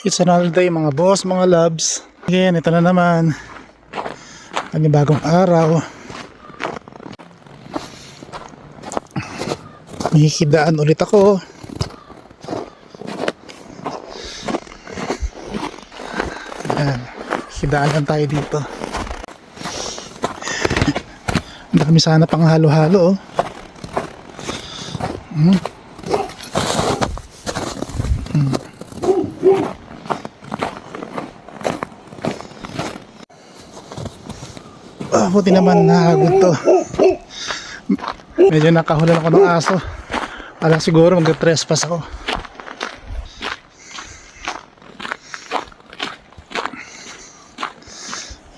It's another day mga boss, mga loves. Again, ito na naman. Bagong araw. May hidaan ulit ako. Ayan. Hidaan lang tayo dito. Ang dami sana pang halo-halo. Buti naman nahagod to. Medyo nakahulan ako ng aso. Alam siguro mag-trespass ako.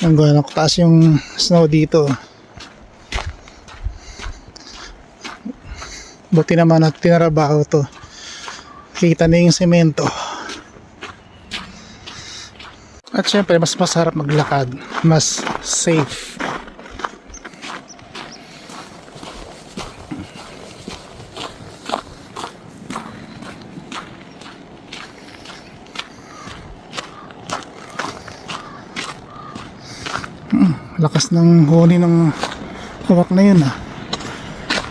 Hanggang nakataas yung snow dito. Buti naman at tinarabaho to. Kita na yung semento. At syempre mas masarap maglakad. Mas safe. Lakas ng huni ng hawak na yun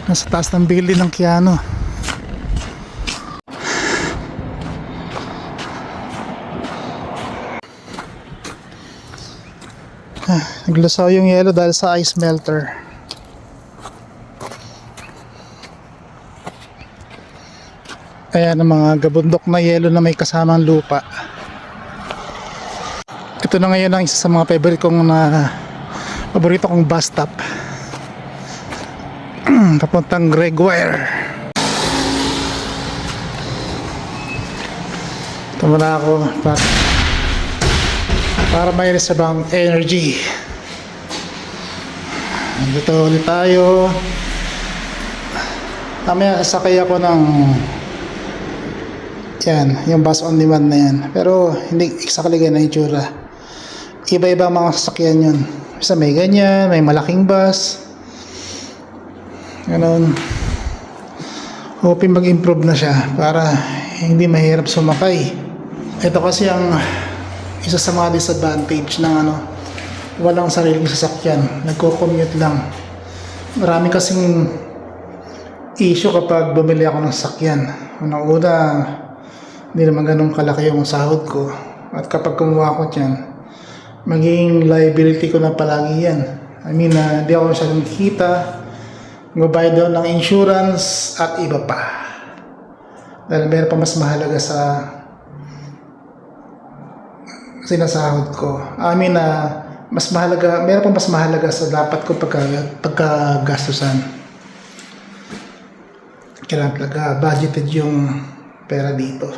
nasa taas ng building ng Kiano. Naglasaw yung yelo dahil sa ice melter. Ayan ang mga gabundok na yelo na may kasamang lupa. Ito na ngayon ang isa sa mga paborito kong bus stop. Papuntang Gregoire. Ito muna ako para may reservang energy. Dito ulit tayo. Mamaya sasakay ako ng yan, yung bus on demand na yan. Pero hindi exactly ganyan ang itsura. Iba-iba mga sasakyan yun. Isa may ganyan, may malaking bus. Ganon. Hoping mag-improve na siya para hindi mahirap sumakay. Ito kasi ang isa sa mga disadvantage ng walang sariling sasakyan. Nagko-commute lang. Marami kasing issue kapag bumili ako ng sasakyan. Unang-una, hindi naman ganun kalaki yung sahod ko. At kapag kumuha ko dyan, maging liability ko na palagi yan. I mean, di ako masyadong kita. Magbayad daw ng insurance at iba pa. Dahil meron pa mas mahalaga sa sinasahod ko. I mean, meron pa mas mahalaga sa dapat ko pagkagastusan. Kaya talaga budgeted yung pera dito.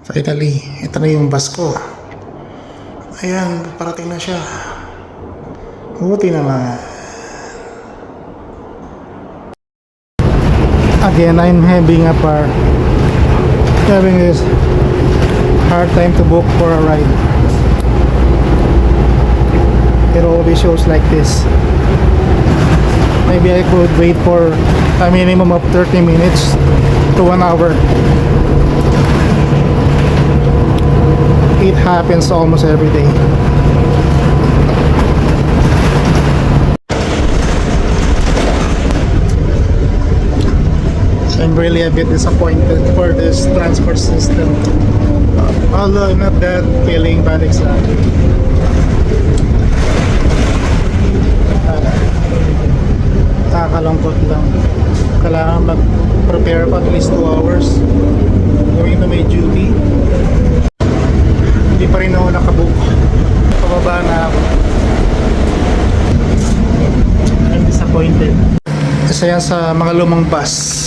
Finally, ito na yung bus ko. Ayan, parating na siya. Buti naman. Again, I'm having this hard time to book for a ride. It always shows like this. Maybe I could wait for a minimum of 30 minutes to 1 hour. It happens almost every day. So I'm really a bit disappointed for this transport system. Although I'm not that feeling bad exactly. Nakakalungkot lang. Kailangan mag-prepare pa at least 2 hours going to my duty. Hindi pa rin ako nakabook. Pababa na ako. I'm disappointed. Isa yan sa mga lumang bus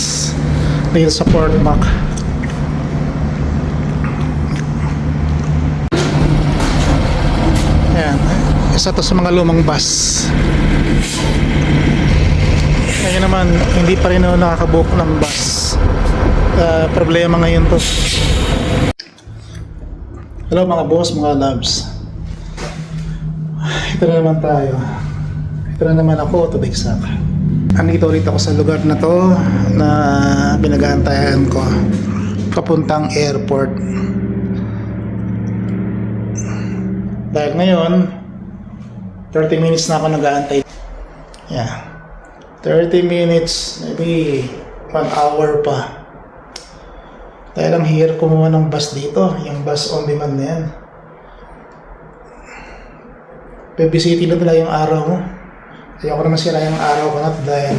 dito sa Fort Mac. Ayan. Isa to sa mga lumang bus. Ngayon naman, hindi pa rin ako nakakabook ng bus. Problema ngayon to. Hello mga boss, mga loves. Ito na naman tayo. Pero naman ako, to be exact. Andito ulit ako sa lugar na to na pinag-aantayan ko. Papuntang airport. Dahil ngayon, 30 minutes na ako nag-aantay. Yeah. 30 minutes, maybe 1 hour pa. Dahil ang hirap kumuha ng bus dito, yung bus on demand na yan. Babysitting na talaga yung araw mo. Ayoko na masira yung araw ko na dahil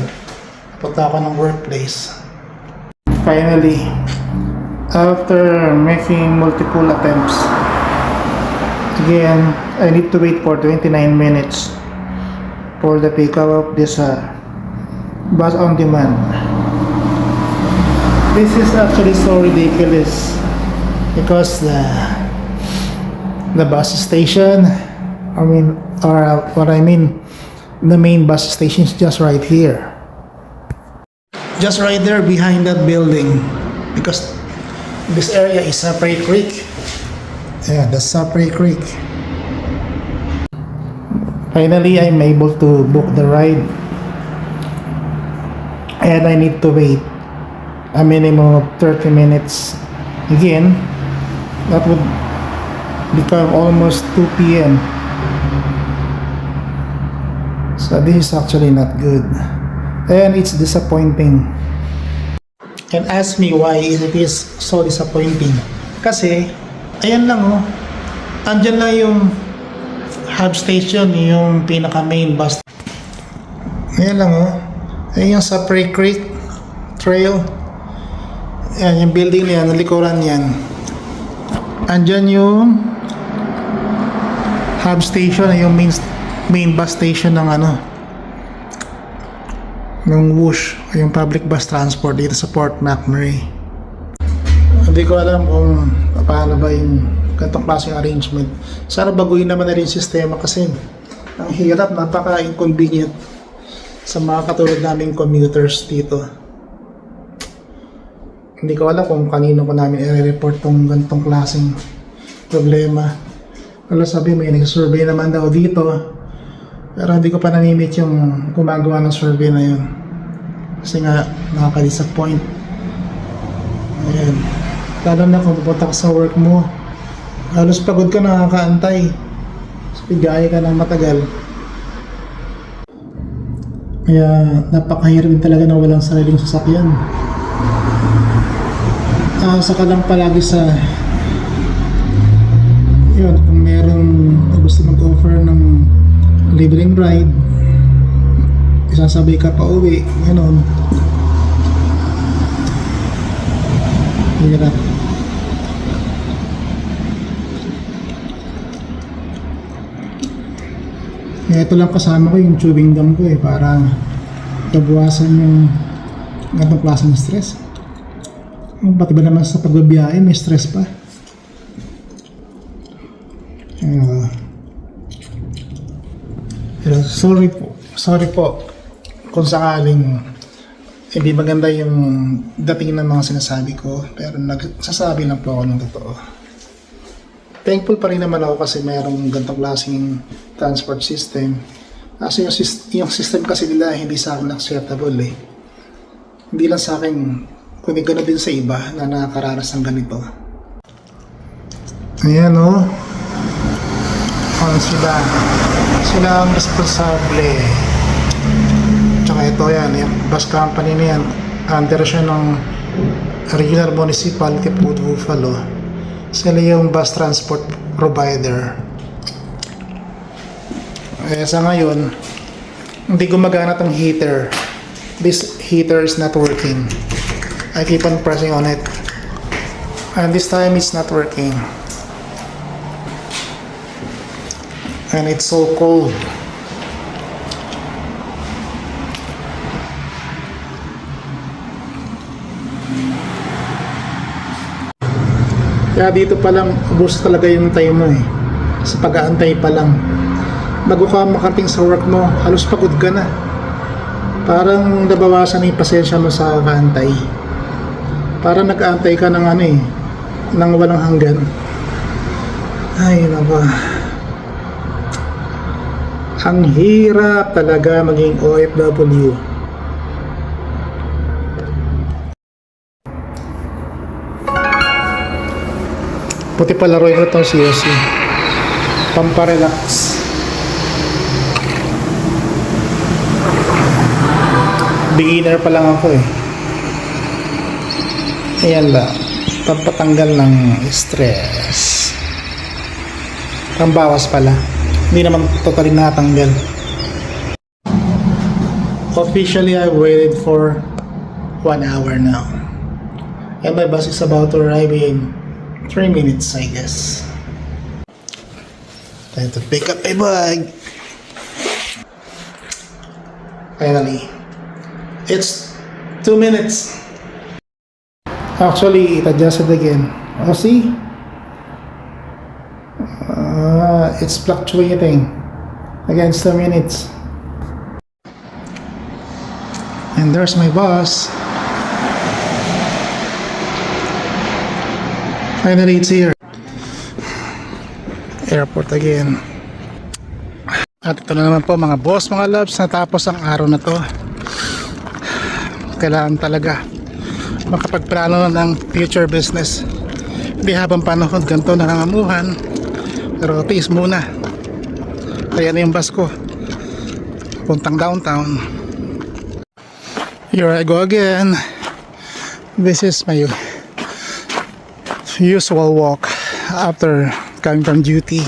punta ako ng workplace. Finally, after making multiple attempts, again, I need to wait for 29 minutes for the pickup of this bus on demand. This is actually so ridiculous because the bus station, the main bus station is just right here. Just right there behind that building, because this area is Sapray Creek. Yeah, that's Sapray Creek. Finally, I'm able to book the ride. And I need to wait a minimum of 30 minutes. Again, that would become almost 2 p.m. So this is actually not good. And it's disappointing. And ask me why it is so disappointing. Kasi, ayan lang oh. Andyan lang yung hub station, yung pinaka main bus. Ayan lang oh. Ayan yung Sapray Creek Trail. Ayan yung building na yan, nalikuran yan. Andyan yung hub station, yung main bus station ng ng WUSH, yung public bus transport dito sa Port McMurray. Hindi ko alam kung paano ba yung ganitong klaseng arrangement. Sana baguhin naman na rin yung sistema kasi ang hirap, napaka-inconvenient sa mga katulad naming commuters dito. Hindi ko alam kung kanino ko namin i-report tong ganitong klaseng problema. Wala, sabi may nag-survey naman daw dito, pero hindi ko pa namimit yung gumagawa ng survey na yun. Kasi nga, nakaka-disappoint. Ayan. Lalo na kung pupunta ka sa work mo, halos pagod ka, nakakaantay. So, bigay ka ng matagal. Kaya, napakahirap din talaga na walang sariling sasakyan. Saka lang palagi sa yun, kung meron gusto mag-offer ng libreng ride, isasabay ka pa uwi, gano'n. Hirap. Kaya ito lang kasama ko yung chewing gum ko para tabuwasan yung ganitong klaseng stress. Pati ba naman sa pagbabiyahe may stress pa. Pero sorry po kung sakaling hindi maganda yung dating ng mga sinasabi ko, pero nagsasabi lang po ako ng totoo. Thankful pa rin naman ako kasi mayroong ganitong klaseng transport system. Kasi yung system kasi nila hindi sa akin acceptable eh. Hindi lang sa akin, kundi gano'n din sa iba na nakakaranas ng ganito. Ayan o. Sila ang responsable. Tsaka ito yan, yung bus company na yan, under siya ng Regional Municipality of Buffalo. Sila yung bus transport provider. Sa ngayon, hindi gumagana tong heater. This heater is not working. I keep on pressing on it, and this time it's not working, and it's so cold. Kaya dito pa lang ubos talaga yung time mo eh, sa pag-aantay pa lang. Bago ka makating sa work mo, halos pagod ka na. Parang nabawasan na yung pasensya mo sa kaantay. Para nag-aantay ka ng ng walang hanggan. Ay, nako. Ang hirap talaga maging OFW. Buti pa laruin ko itong COC. Pamparelax. Beginner pa lang ako eh. Ayan lang. Pampatanggal ng stress. Pambawas pala. Hindi naman totally natanggal. Officially, I waited for 1 hour now. And my bus is about to arrive in 3 minutes, I guess. Time to pick up my bag. Finally. It's 2 minutes. Actually, it adjusted again. Oh, see? It's fluctuating against 2 minutes. And there's my bus. Finally, it's here. Airport again. At ito na naman po mga boss, mga loves, natapos ang araw na to. Kailangan talaga makapagplano ng future business. Hindi habang panahon ganito nangangamuhan, pero tiis muna. Kaya na yung bus ko puntang downtown. Here I go again. This is my usual walk after coming from duty.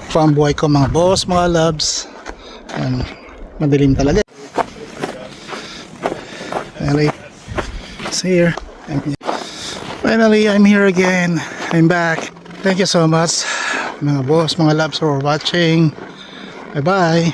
Pambuhay ko mga boss, mga loves. Madilim talaga. Finally, it's here. Finally, I'm here again. I'm back. Thank you so much, mga boss, mga loves, for watching. Bye-bye.